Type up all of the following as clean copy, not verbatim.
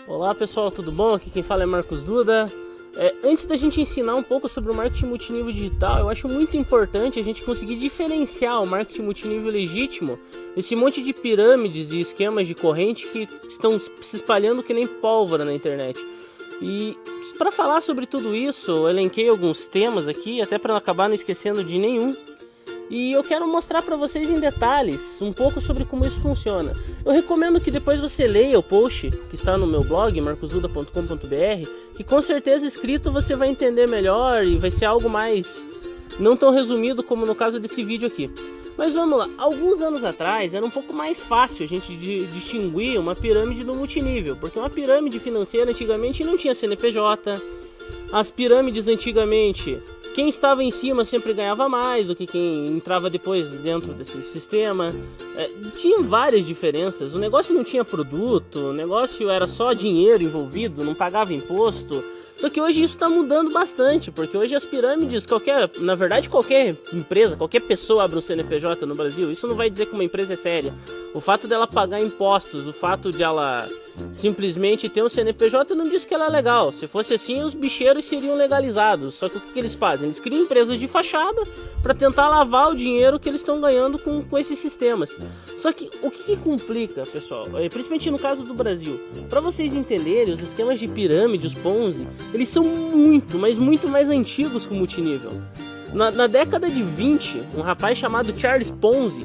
Olá pessoal, tudo bom? Aqui quem fala é Marcos Duda. Antes da gente ensinar um pouco sobre o marketing multinível digital, eu acho muito importante a gente conseguir diferenciar o marketing multinível legítimo desse monte de pirâmides e esquemas de corrente que estão se espalhando que nem pólvora na internet. E para falar sobre tudo isso, eu elenquei alguns temas aqui, até para não acabar não esquecendo de nenhum. E eu quero mostrar para vocês em detalhes um pouco sobre como isso funciona. Eu recomendo que depois você leia o post que está no meu blog, marcosduda.com.br, que com certeza escrito você vai entender melhor e vai ser algo mais não tão resumido como no caso desse vídeo aqui. Mas vamos lá, alguns anos atrás era um pouco mais fácil a gente distinguir uma pirâmide do multinível, porque uma pirâmide financeira antigamente não tinha CNPJ, as pirâmides antigamente quem estava em cima sempre ganhava mais do que quem entrava depois dentro desse sistema. Tinha várias diferenças, o negócio não tinha produto, o negócio era só dinheiro envolvido, não pagava imposto. Só que hoje isso está mudando bastante, porque hoje as pirâmides, na verdade qualquer empresa, qualquer pessoa abre um CNPJ no Brasil, isso não vai dizer que uma empresa é séria. O fato dela pagar impostos, o fato de ela simplesmente ter um CNPJ não diz que ela é legal. Se fosse assim, os bicheiros seriam legalizados. Só que o que eles fazem? Eles criam empresas de fachada para tentar lavar o dinheiro que eles estão ganhando com esses sistemas. Só que o que complica, pessoal, principalmente no caso do Brasil, para vocês entenderem, os esquemas de pirâmide, os Ponzi, eles são muito, mas muito mais antigos que o multinível. Na década de 20, um rapaz chamado Charles Ponzi,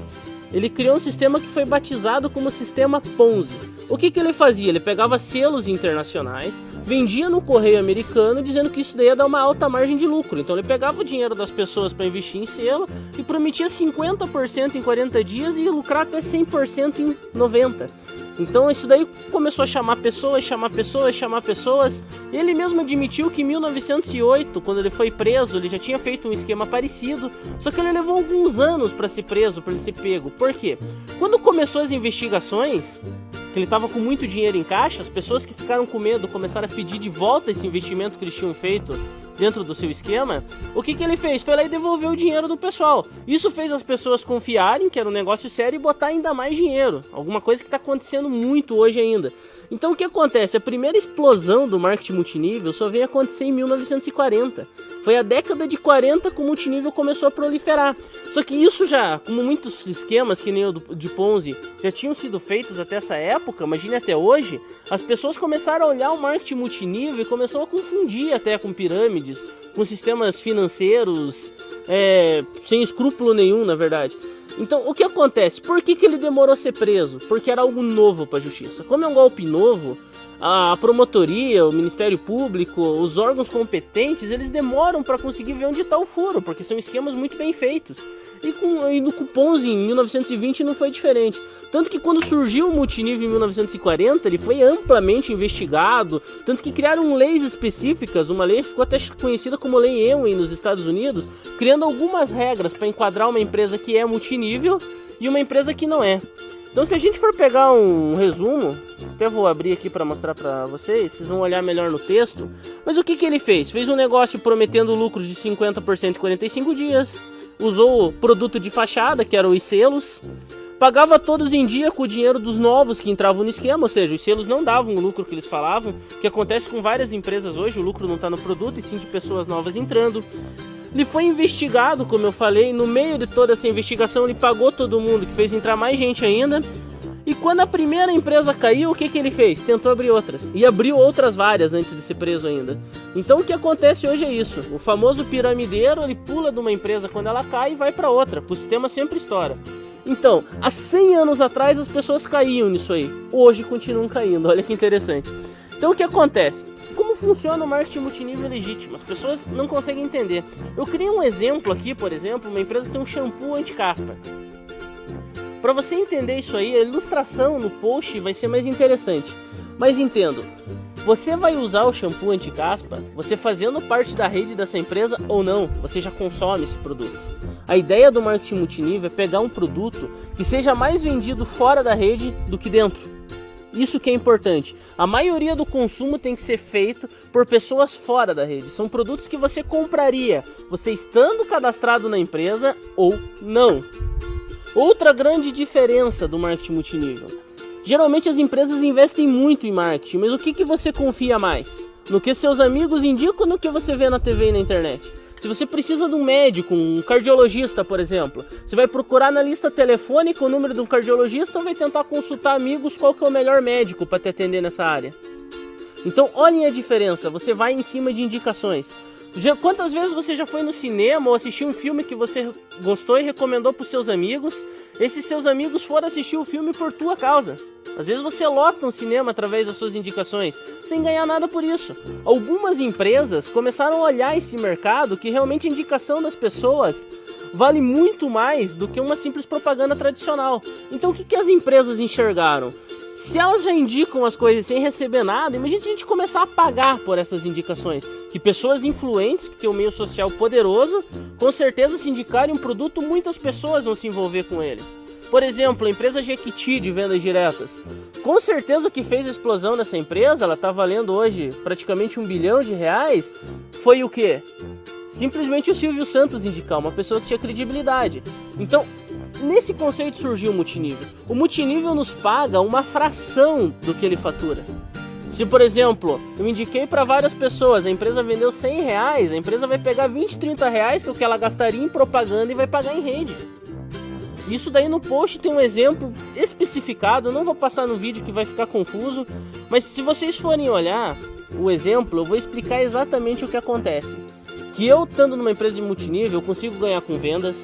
ele criou um sistema que foi batizado como Sistema Ponzi. O que ele fazia? Ele pegava selos internacionais, vendia no correio americano, dizendo que isso daí ia dar uma alta margem de lucro. Então ele pegava o dinheiro das pessoas para investir em selo e prometia 50% em 40 dias e ia lucrar até 100% em 90. Então isso daí começou a chamar pessoas. Ele mesmo admitiu que em 1908, quando ele foi preso, ele já tinha feito um esquema parecido, só que ele levou alguns anos para ser preso, para ele ser pego. Por quê? Quando começou as investigações, que ele estava com muito dinheiro em caixa, as pessoas que ficaram com medo começaram a pedir de volta esse investimento que eles tinham feito dentro do seu esquema. O que ele fez? Foi lá e devolveu o dinheiro do pessoal. Isso fez as pessoas confiarem que era um negócio sério e botar ainda mais dinheiro. Alguma coisa que está acontecendo muito hoje ainda. Então o que acontece? A primeira explosão do marketing multinível só veio acontecer em 1940. Foi a década de 40 que o multinível começou a proliferar. Só que isso já, como muitos esquemas que nem o de Ponzi já tinham sido feitos até essa época, imagine até hoje, as pessoas começaram a olhar o marketing multinível e começaram a confundir até com pirâmides, com sistemas financeiros, sem escrúpulo nenhum, na verdade. Então, o que acontece? Por que ele demorou a ser preso? Porque era algo novo para a justiça. Como é um golpe novo, a promotoria, o Ministério Público, os órgãos competentes, eles demoram para conseguir ver onde está o furo, porque são esquemas muito bem feitos. E no Ponzi em 1920 não foi diferente. Tanto que quando surgiu o multinível em 1940, ele foi amplamente investigado, tanto que criaram leis específicas, uma lei que ficou até conhecida como Lei Ewing nos Estados Unidos, criando algumas regras para enquadrar uma empresa que é multinível e uma empresa que não é. Então se a gente for pegar um resumo, até vou abrir aqui para mostrar para vocês vão olhar melhor no texto, mas o que ele fez? Fez um negócio prometendo lucros de 50% em 45 dias, usou o produto de fachada, que eram os selos, pagava todos em dia com o dinheiro dos novos que entravam no esquema, ou seja, os selos não davam o lucro que eles falavam, que acontece com várias empresas hoje, o lucro não está no produto e sim de pessoas novas entrando. Ele foi investigado, como eu falei, no meio de toda essa investigação ele pagou todo mundo, que fez entrar mais gente ainda. E quando a primeira empresa caiu, o que ele fez? Tentou abrir outras. E abriu outras várias antes de ser preso ainda. Então o que acontece hoje é isso. O famoso piramideiro, ele pula de uma empresa quando ela cai e vai para outra. O sistema sempre estoura. Então, há 100 anos atrás as pessoas caíam nisso aí. Hoje continuam caindo, olha que interessante. Então o que acontece? Como funciona o marketing multinível legítimo? As pessoas não conseguem entender. Eu criei um exemplo aqui, por exemplo, uma empresa que tem um shampoo anti-caspa. Para você entender isso aí, a ilustração no post vai ser mais interessante. Mas entendo, você vai usar o shampoo anti-caspa, você fazendo parte da rede dessa empresa ou não, você já consome esse produto. A ideia do marketing multinível é pegar um produto que seja mais vendido fora da rede do que dentro. Isso que é importante. A maioria do consumo tem que ser feito por pessoas fora da rede. São produtos que você compraria, você estando cadastrado na empresa ou não. Outra grande diferença do marketing multinível. Geralmente as empresas investem muito em marketing, mas o que você confia mais? No que seus amigos indicam ou no que você vê na TV e na internet? Se você precisa de um médico, um cardiologista, por exemplo, você vai procurar na lista telefônica o número de um cardiologista ou vai tentar consultar amigos qual que é o melhor médico para te atender nessa área? Então olhem a diferença, você vai em cima de indicações. Quantas vezes você já foi no cinema ou assistiu um filme que você gostou e recomendou para os seus amigos? Esses seus amigos foram assistir o filme por tua causa. Às vezes você lota um cinema através das suas indicações, sem ganhar nada por isso. Algumas empresas começaram a olhar esse mercado que realmente a indicação das pessoas vale muito mais do que uma simples propaganda tradicional. Então o que as empresas enxergaram? Se elas já indicam as coisas sem receber nada, imagina se a gente começar a pagar por essas indicações. Que pessoas influentes, que têm um meio social poderoso, com certeza se indicarem um produto, muitas pessoas vão se envolver com ele. Por exemplo, a empresa Jequiti de vendas diretas. Com certeza o que fez a explosão dessa empresa, ela está valendo hoje praticamente R$1 bilhão, foi o quê? Simplesmente o Silvio Santos indicar, uma pessoa que tinha credibilidade. Então, nesse conceito surgiu o multinível. O multinível nos paga uma fração do que ele fatura. Se, por exemplo, eu indiquei para várias pessoas, a empresa vendeu R$100, a empresa vai pegar R$20, R$30, que é o que ela gastaria em propaganda e vai pagar em rede. Isso daí no post tem um exemplo especificado, eu não vou passar no vídeo que vai ficar confuso, mas se vocês forem olhar o exemplo, eu vou explicar exatamente o que acontece. Que eu, estando numa empresa de multinível, eu consigo ganhar com vendas,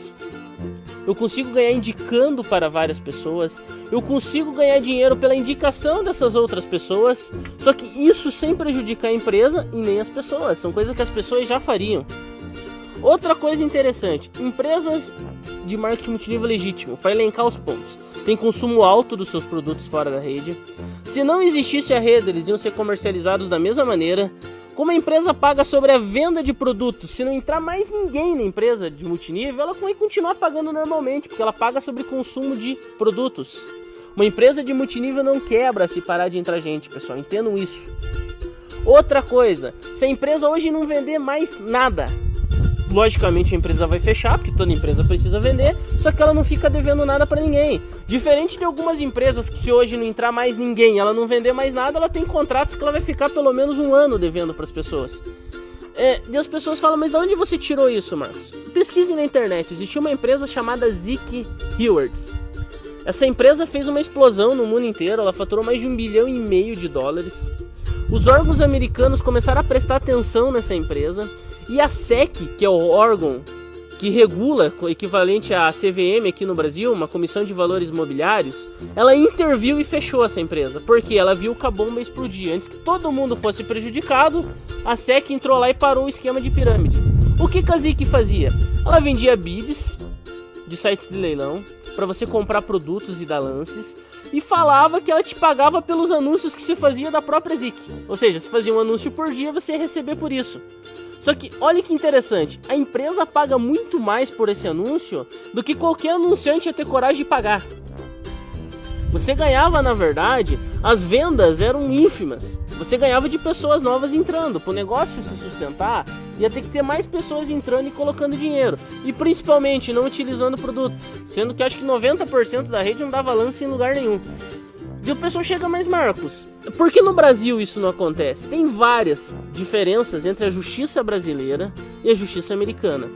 eu consigo ganhar indicando para várias pessoas, eu consigo ganhar dinheiro pela indicação dessas outras pessoas, só que isso sem prejudicar a empresa e nem as pessoas, são coisas que as pessoas já fariam. Outra coisa interessante, empresas de marketing multinível legítimo, para elencar os pontos, tem consumo alto dos seus produtos fora da rede. Se não existisse a rede, eles iam ser comercializados da mesma maneira. Como a empresa paga sobre a venda de produtos, se não entrar mais ninguém na empresa de multinível, ela vai continuar pagando normalmente, porque ela paga sobre consumo de produtos. Uma empresa de multinível não quebra se parar de entrar gente, pessoal, entendam isso. Outra coisa, se a empresa hoje não vender mais nada, logicamente a empresa vai fechar, porque toda empresa precisa vender, só que ela não fica devendo nada para ninguém. Diferente de algumas empresas que se hoje não entrar mais ninguém, ela não vender mais nada, ela tem contratos que ela vai ficar pelo menos 1 ano devendo para as pessoas. E as pessoas falam, mas de onde você tirou isso, Marcos? Pesquise na internet, existe uma empresa chamada Zeke Rewards. Essa empresa fez uma explosão no mundo inteiro, ela faturou mais de $1,5 bilhão. Os órgãos americanos começaram a prestar atenção nessa empresa, e a SEC, que é o órgão que regula, o equivalente à CVM aqui no Brasil, uma Comissão de Valores Imobiliários, ela interviu e fechou essa empresa, porque ela viu que a bomba explodir. Antes que todo mundo fosse prejudicado, a SEC entrou lá e parou o esquema de pirâmide. O que a Zeke fazia? Ela vendia bids de sites de leilão, para você comprar produtos e dar lances, e falava que ela te pagava pelos anúncios que se fazia da própria Zeke. Ou seja, se fazia um anúncio por dia, você ia receber por isso. Só que olha que interessante, a empresa paga muito mais por esse anúncio do que qualquer anunciante ia ter coragem de pagar. Você ganhava, na verdade, as vendas eram ínfimas. Você ganhava de pessoas novas entrando. Para o negócio se sustentar, ia ter que ter mais pessoas entrando e colocando dinheiro. E principalmente não utilizando o produto. Sendo que acho que 90% da rede não dava lance em lugar nenhum. E o pessoal chega, mais Marcos, por que no Brasil isso não acontece? Tem várias diferenças entre a justiça brasileira e a justiça americana.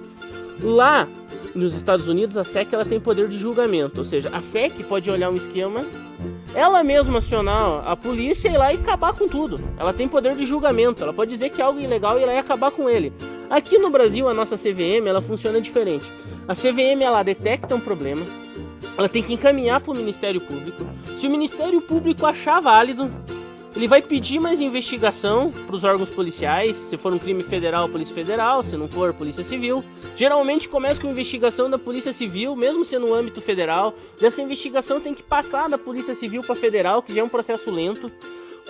Lá nos Estados Unidos, a SEC ela tem poder de julgamento, ou seja, a SEC pode olhar um esquema, ela mesma acionar a polícia e ir lá e acabar com tudo. Ela tem poder de julgamento, ela pode dizer que é algo ilegal e ir lá e acabar com ele. Aqui no Brasil, a nossa CVM ela funciona diferente. A CVM ela detecta um problema, ela tem que encaminhar para o Ministério Público. Se o Ministério Público achar válido, ele vai pedir mais investigação para os órgãos policiais. Se for um crime federal, Polícia Federal. Se não for, Polícia Civil. Geralmente começa com investigação da Polícia Civil, mesmo sendo no âmbito federal. Essa investigação tem que passar da Polícia Civil para Federal, que já é um processo lento.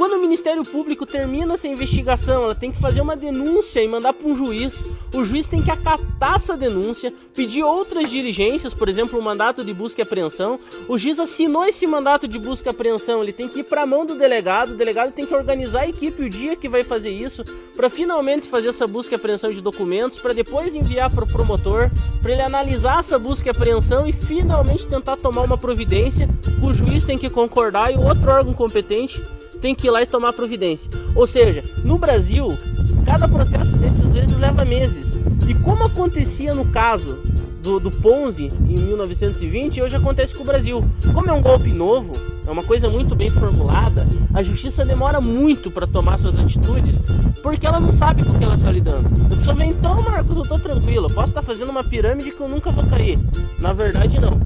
Quando o Ministério Público termina essa investigação, ela tem que fazer uma denúncia e mandar para um juiz. O juiz tem que acatar essa denúncia, pedir outras diligências, por exemplo, um mandato de busca e apreensão. O juiz assinou esse mandato de busca e apreensão, ele tem que ir para a mão do delegado. O delegado tem que organizar a equipe o dia que vai fazer isso, para finalmente fazer essa busca e apreensão de documentos, para depois enviar para o promotor, para ele analisar essa busca e apreensão e finalmente tentar tomar uma providência. O juiz tem que concordar e o outro órgão competente tem que ir lá e tomar providência. Ou seja, no Brasil, cada processo desses às vezes leva meses. E como acontecia no caso do Ponzi em 1920, hoje acontece com o Brasil. Como é um golpe novo, é uma coisa muito bem formulada, a justiça demora muito para tomar suas atitudes, porque ela não sabe com o que ela está lidando. A pessoa vem, então, Marcos, eu estou tranquilo, eu posso estar fazendo uma pirâmide que eu nunca vou cair. Na verdade, não.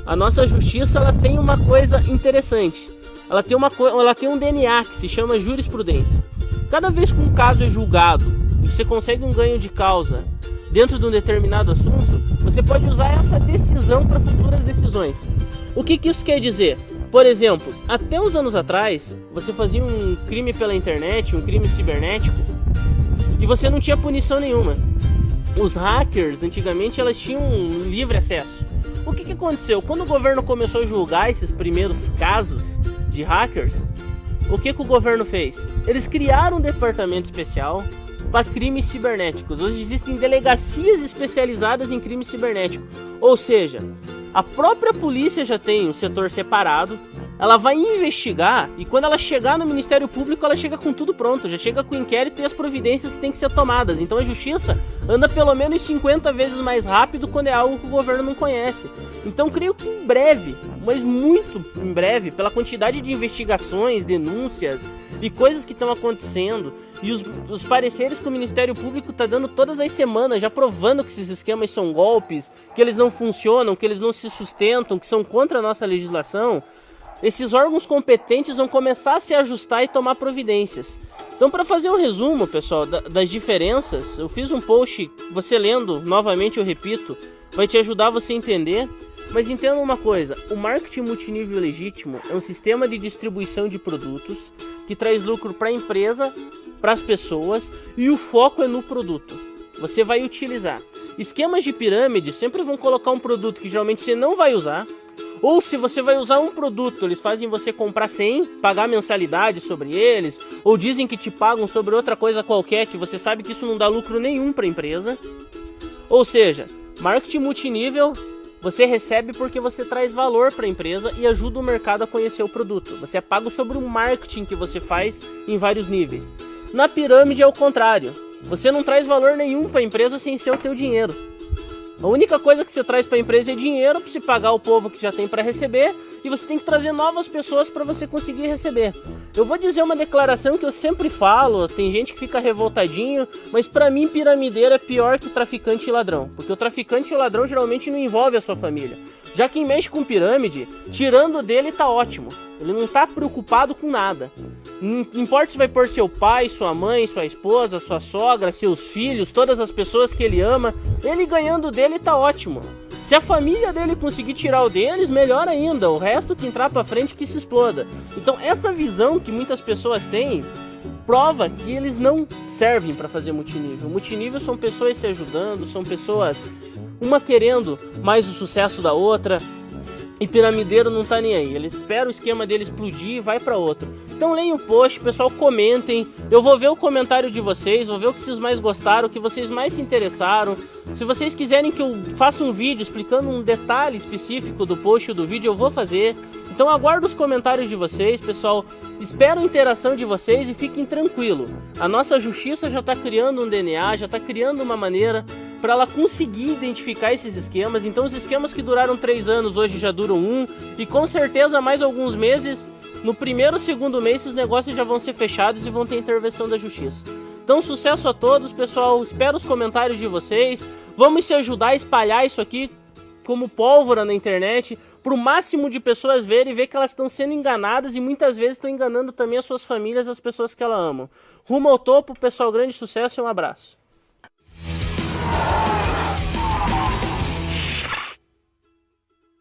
A nossa justiça, ela tem uma coisa interessante. Ela tem um DNA que se chama jurisprudência. Cada vez que um caso é julgado e você consegue um ganho de causa dentro de um determinado assunto, você pode usar essa decisão para futuras decisões. O que isso quer dizer? Por exemplo, até uns anos atrás, você fazia um crime pela internet, um crime cibernético, e você não tinha punição nenhuma. Os hackers, antigamente, elas tinham um livre acesso. O que aconteceu? Quando o governo começou a julgar esses primeiros casos de hackers, o que o governo fez? Eles criaram um departamento especial para crimes cibernéticos. Hoje existem delegacias especializadas em crime cibernético. Ou seja, a própria polícia já tem um setor separado, ela vai investigar e quando ela chegar no Ministério Público, ela chega com tudo pronto, já chega com o inquérito e as providências que tem que ser tomadas. Então a justiça anda pelo menos 50 vezes mais rápido quando é algo que o governo não conhece. Então creio que em breve, mas muito em breve, pela quantidade de investigações, denúncias e coisas que estão acontecendo e os pareceres que o Ministério Público está dando todas as semanas, já provando que esses esquemas são golpes, que eles não funcionam, que eles não se sustentam, que são contra a nossa legislação, esses órgãos competentes vão começar a se ajustar e tomar providências. Então, para fazer um resumo, pessoal, das diferenças, eu fiz um post, você lendo, novamente eu repito, vai te ajudar você a entender. Mas entenda uma coisa, o marketing multinível legítimo é um sistema de distribuição de produtos que traz lucro para a empresa, para as pessoas, e o foco é no produto. Você vai utilizar. Esquemas de pirâmide sempre vão colocar um produto que geralmente você não vai usar, ou se você vai usar um produto, eles fazem você comprar 100, pagar mensalidade sobre eles, ou dizem que te pagam sobre outra coisa qualquer, que você sabe que isso não dá lucro nenhum para a empresa. Ou seja, marketing multinível, você recebe porque você traz valor para a empresa e ajuda o mercado a conhecer o produto. Você é pago sobre o marketing que você faz em vários níveis. Na pirâmide é o contrário. Você não traz valor nenhum para a empresa sem ser o teu dinheiro. A única coisa que você traz para a empresa é dinheiro para você pagar o povo que já tem para receber, e você tem que trazer novas pessoas para você conseguir receber. Eu vou dizer uma declaração que eu sempre falo, tem gente que fica revoltadinho, mas para mim piramideiro é pior que traficante e ladrão, porque o traficante e o ladrão geralmente não envolve a sua família. Já quem mexe com pirâmide, tirando dele tá ótimo, ele não tá preocupado com nada. Não importa se vai pôr seu pai, sua mãe, sua esposa, sua sogra, seus filhos, todas as pessoas que ele ama, ele ganhando dele tá ótimo. Se a família dele conseguir tirar o deles, melhor ainda, o resto que entrar pra frente que se exploda. Então essa visão que muitas pessoas têm, prova que eles não servem para fazer multinível. Multinível são pessoas se ajudando, são pessoas, uma querendo mais o sucesso da outra, e piramideiro não tá nem aí, ele espera o esquema dele explodir e vai para outro. Então leiam o post, pessoal, comentem, eu vou ver o comentário de vocês, vou ver o que vocês mais gostaram, o que vocês mais se interessaram. Se vocês quiserem que eu faça um vídeo explicando um detalhe específico do post ou do vídeo, eu vou fazer. Então aguardo os comentários de vocês, pessoal, espero a interação de vocês e fiquem tranquilos. A nossa justiça já está criando um DNA, já está criando uma maneira para ela conseguir identificar esses esquemas. Então os esquemas que duraram 3 anos hoje já duram 1, e com certeza mais alguns meses, no primeiro ou segundo mês, esses negócios já vão ser fechados e vão ter intervenção da justiça. Então sucesso a todos, pessoal, espero os comentários de vocês, vamos se ajudar a espalhar isso aqui como pólvora na internet, para o máximo de pessoas verem e ver que elas estão sendo enganadas, e muitas vezes estão enganando também as suas famílias, as pessoas que elas amam. Rumo ao topo, pessoal, grande sucesso e um abraço.